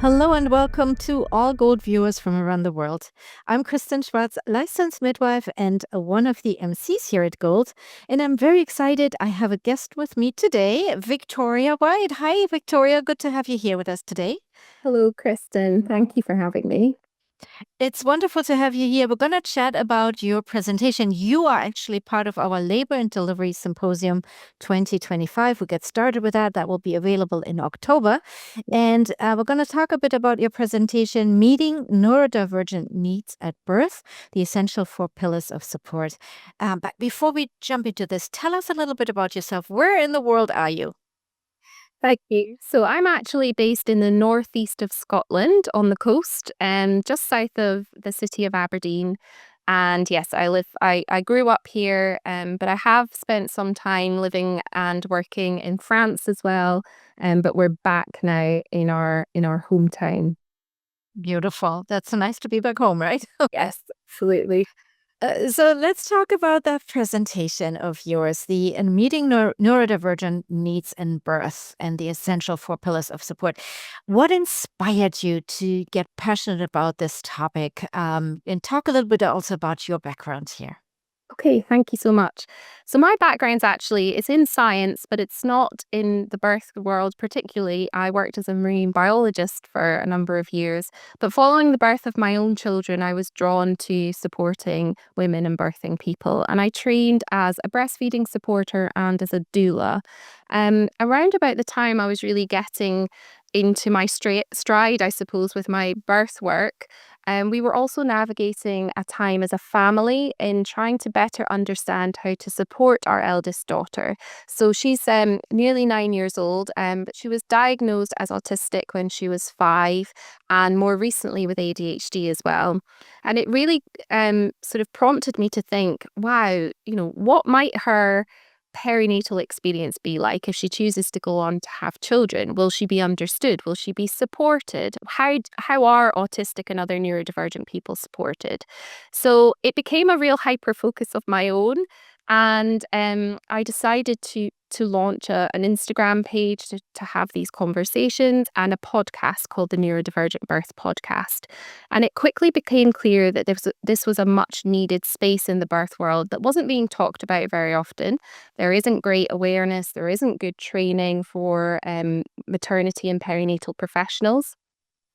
Hello and welcome to all Gold viewers from around the world. I'm Kristen Schwartz, licensed midwife and one of the MCs here at Gold. And I'm very excited. I have a guest with me today, Victoria White. Hi, Victoria. Good to have you here with us today. Hello, Kristen. Thank you for having me. It's wonderful to have you here. We're going to chat about your presentation. You are actually part of our Labor and Delivery Symposium 2025. We get started with that. That will be available in October. And we're going to talk a bit about your presentation, Meeting Neurodivergent Needs at Birth, the Essential Four Pillars of Support. But before we jump into this, tell us a little bit about yourself. Where in the world are you? Thank you. So I'm actually based in the northeast of Scotland on the coast, just south of the city of Aberdeen. And yes, I grew up here, but I have spent some time living and working in France as well. But we're back now in our hometown. Beautiful. That's nice to be back home, right? Yes, absolutely. So let's talk about that presentation of yours, the Meeting Neurodivergent Needs in Birth and the Essential Four Pillars of Support. What inspired you to get passionate about this topic? And talk a little bit also about your background here. Okay, thank you so much. So my background's actually, it's in science, but it's not in the birth world particularly. I worked as a marine biologist for a number of years, but following the birth of my own children, I was drawn to supporting women and birthing people. And I trained as a breastfeeding supporter and as a doula. Around about the time I was really getting into my stride, I suppose, with my birth work. We were also navigating a time as a family in trying to better understand how to support our eldest daughter. So she's nearly 9 years old, but she was diagnosed as autistic when she was 5, and more recently with ADHD as well. And it really sort of prompted me to think, wow, what might her perinatal experience be like if she chooses to go on to have children? Will she be understood? Will she be supported? How are autistic and other neurodivergent people supported? So it became a real hyper focus of my own, and I decided to launch an Instagram page to have these conversations, and a podcast called the Neurodivergent Birth Podcast. And it quickly became clear that this was a much needed space in the birth world that wasn't being talked about very often. There isn't great awareness, there isn't good training for maternity and perinatal professionals.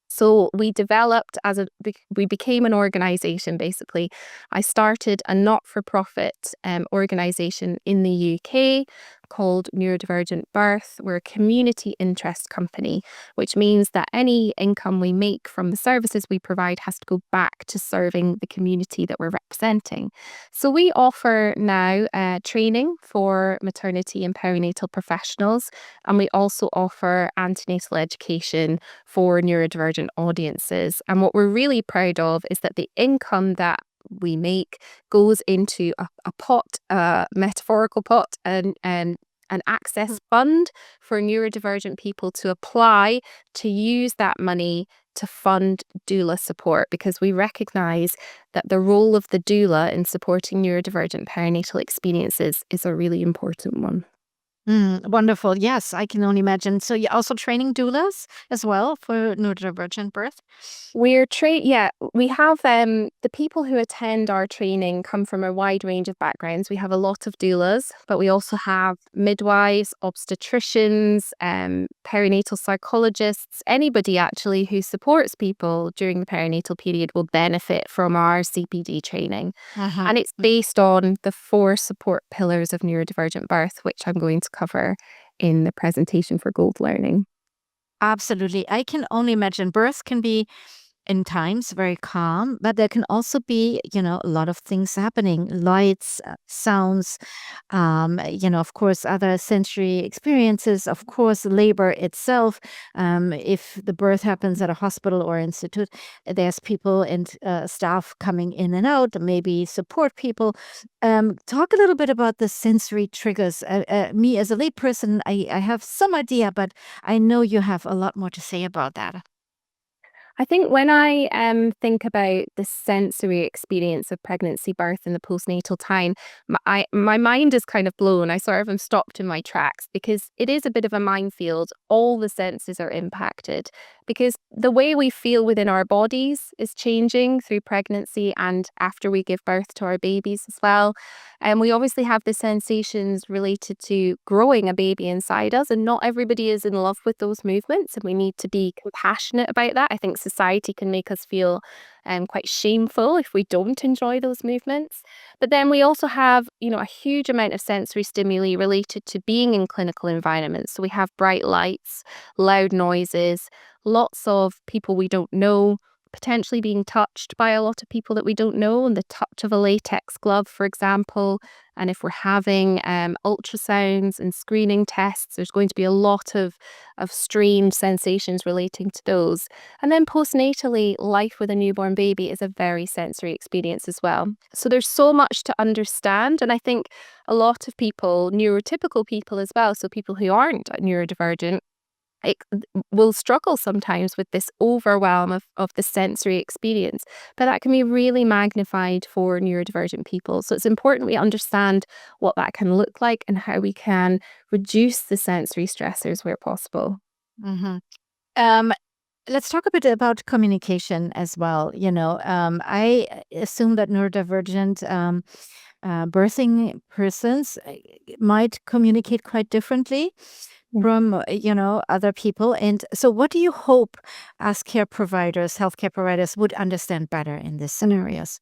So we became an organization basically. I started a not-for-profit organization in the UK called Neurodivergent Birth. We're a community interest company, which means that any income we make from the services we provide has to go back to serving the community that we're representing. So we offer now training for maternity and perinatal professionals, and we also offer antenatal education for neurodivergent audiences. And what we're really proud of is that the income that we make goes into a pot, a metaphorical pot, and an access fund for neurodivergent people to apply to use that money to fund doula support, because we recognise that the role of the doula in supporting neurodivergent perinatal experiences is a really important one. Wonderful. Yes, I can only imagine. So you're also training doulas as well for neurodivergent birth? We have the people who attend our training come from a wide range of backgrounds. We have a lot of doulas, but we also have midwives, obstetricians, perinatal psychologists. Anybody actually who supports people during the perinatal period will benefit from our CPD training. Uh-huh. And it's based on the 4 support pillars of neurodivergent birth, which I'm going to cover in the presentation for Gold Learning. Absolutely. I can only imagine birth can be in times very calm, but there can also be, a lot of things happening, lights, sounds, of course, other sensory experiences, of course, labor itself. If the birth happens at a hospital or institute, there's people and staff coming in and out, maybe support people. Talk a little bit about the sensory triggers. Me as a layperson, I have some idea, but I know you have a lot more to say about that. I think when I think about the sensory experience of pregnancy, birth, and the postnatal time, my mind is kind of blown. I sort of am stopped in my tracks because it is a bit of a minefield. All the senses are impacted because the way we feel within our bodies is changing through pregnancy and after we give birth to our babies as well. And we obviously have the sensations related to growing a baby inside us, and not everybody is in love with those movements, and we need to be compassionate about that. I think society can make us feel quite shameful if we don't enjoy those movements. But then we also have, a huge amount of sensory stimuli related to being in clinical environments. So we have bright lights, loud noises, lots of people we don't know, potentially being touched by a lot of people that we don't know, and the touch of a latex glove, for example. And if we're having ultrasounds and screening tests, there's going to be a lot of strange sensations relating to those. And then postnatally, life with a newborn baby is a very sensory experience as well. So there's so much to understand. And I think a lot of people, neurotypical people as well, so people who aren't neurodivergent, it will struggle sometimes with this overwhelm of the sensory experience, but that can be really magnified for neurodivergent people. So it's important we understand what that can look like and how we can reduce the sensory stressors where possible. Mhm. Um, let's talk a bit about communication as well. I assume that neurodivergent birthing persons might communicate quite differently Yeah. from other people. And so, what do you hope as care providers, healthcare providers, would understand better in these scenarios?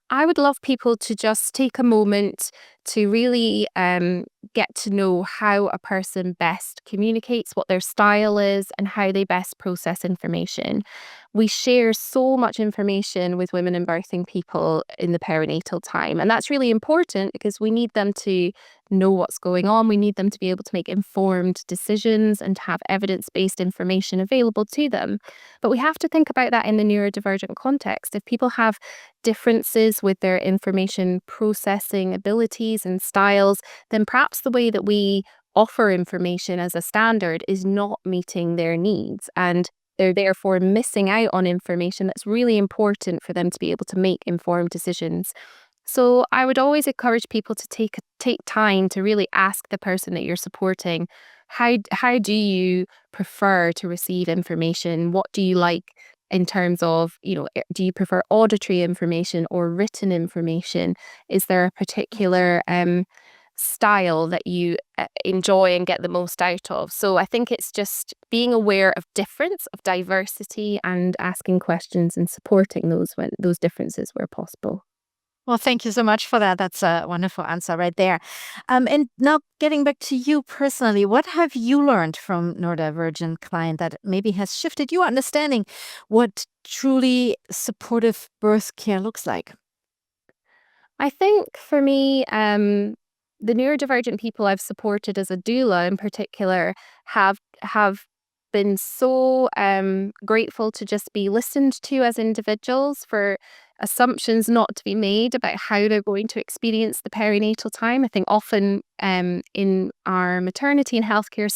I would love people to just take a moment to really get to know how a person best communicates, what their style is, and how they best process information. We share so much information with women and birthing people in the perinatal time, and that's really important because we need them to know what's going on. We need them to be able to make informed decisions and to have evidence based information available to them. But we have to think about that in the neurodivergent context. If people have differences with their information processing abilities and styles, then perhaps the way that we offer information as a standard is not meeting their needs. And they're therefore missing out on information that's really important for them to be able to make informed decisions. So I would always encourage people to take time to really ask the person that you're supporting, how do you prefer to receive information? What do you like in terms of, do you prefer auditory information or written information? Is there a particular style that you enjoy and get the most out of? So I think it's just being aware of difference, of diversity, and asking questions and supporting those differences where possible. Well, thank you so much for that. That's a wonderful answer right there. And now getting back to you personally, what have you learned from neurodivergent client that maybe has shifted your understanding what truly supportive birth care looks like? I think for me, the neurodivergent people I've supported as a doula in particular have been so grateful to just be listened to as individuals, for assumptions not to be made about how they're going to experience the perinatal time. I think often in our maternity and healthcare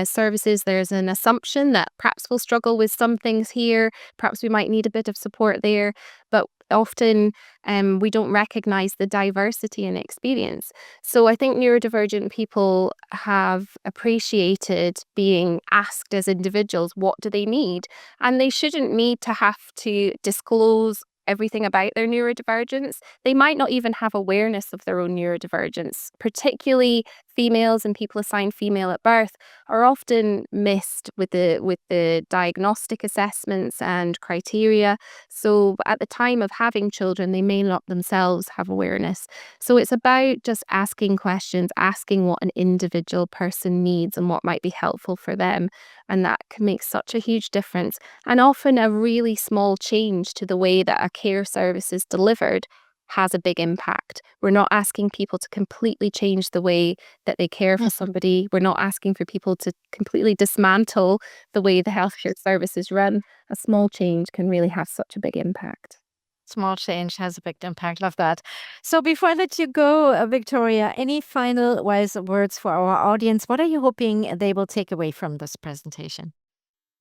services, there's an assumption that perhaps we'll struggle with some things here, perhaps we might need a bit of support there, but often we don't recognize the diversity in experience. So I think neurodivergent people have appreciated being asked as individuals, what do they need? And they shouldn't need to have to disclose everything about their neurodivergence. They might not even have awareness of their own neurodivergence. Particularly females and people assigned female at birth are often missed with the diagnostic assessments and criteria. So at the time of having children, they may not themselves have awareness. So it's about just asking questions, asking what an individual person needs and what might be helpful for them. And that can make such a huge difference. And often a really small change to the way that a care service is delivered has a big impact. We're not asking people to completely change the way that they care for somebody. We're not asking for people to completely dismantle the way the healthcare service is run. A small change can really have such a big impact. Small change has a big impact. Love that. So before I let you go, Victoria, any final wise words for our audience? What are you hoping they will take away from this presentation?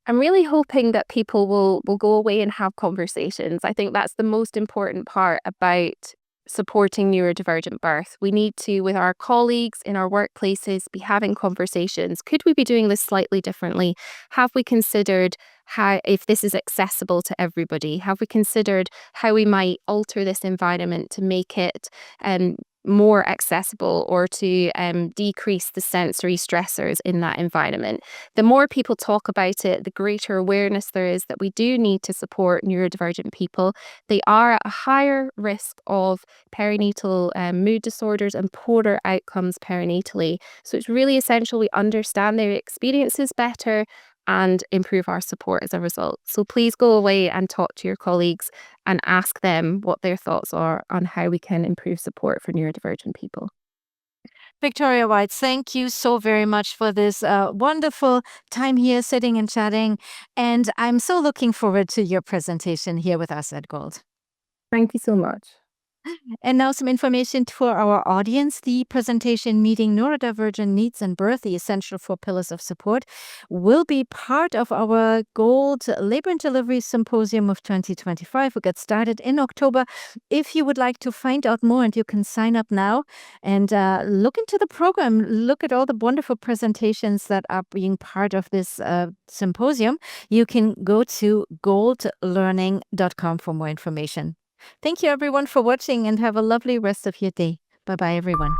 I'm really hoping that people will go away and have conversations. I think that's the most important part about supporting neurodivergent birth. We need to, with our colleagues in our workplaces, be having conversations. Could we be doing this slightly differently? Have we considered how, if this is accessible to everybody, have we considered how we might alter this environment to make it more accessible, or to decrease the sensory stressors in that environment? The more people talk about it, the greater awareness there is that we do need to support neurodivergent people. They are at a higher risk of perinatal mood disorders and poorer outcomes perinatally. So it's really essential we understand their experiences better and improve our support as a result. So please go away and talk to your colleagues and ask them what their thoughts are on how we can improve support for neurodivergent people. Victoria White, thank you so very much for this wonderful time here sitting and chatting. And I'm so looking forward to your presentation here with us at Gold. Thank you so much. And now some information for our audience. The presentation, Meeting Neurodivergent Needs in Birth, the Essential Four Pillars of Support, will be part of our Gold Labor and Delivery Symposium of 2025. We'll get started in October. If you would like to find out more, and you can sign up now and look into the program, look at all the wonderful presentations that are being part of this symposium, you can go to goldlearning.com for more information. Thank you, everyone, for watching, and have a lovely rest of your day. Bye-bye, everyone.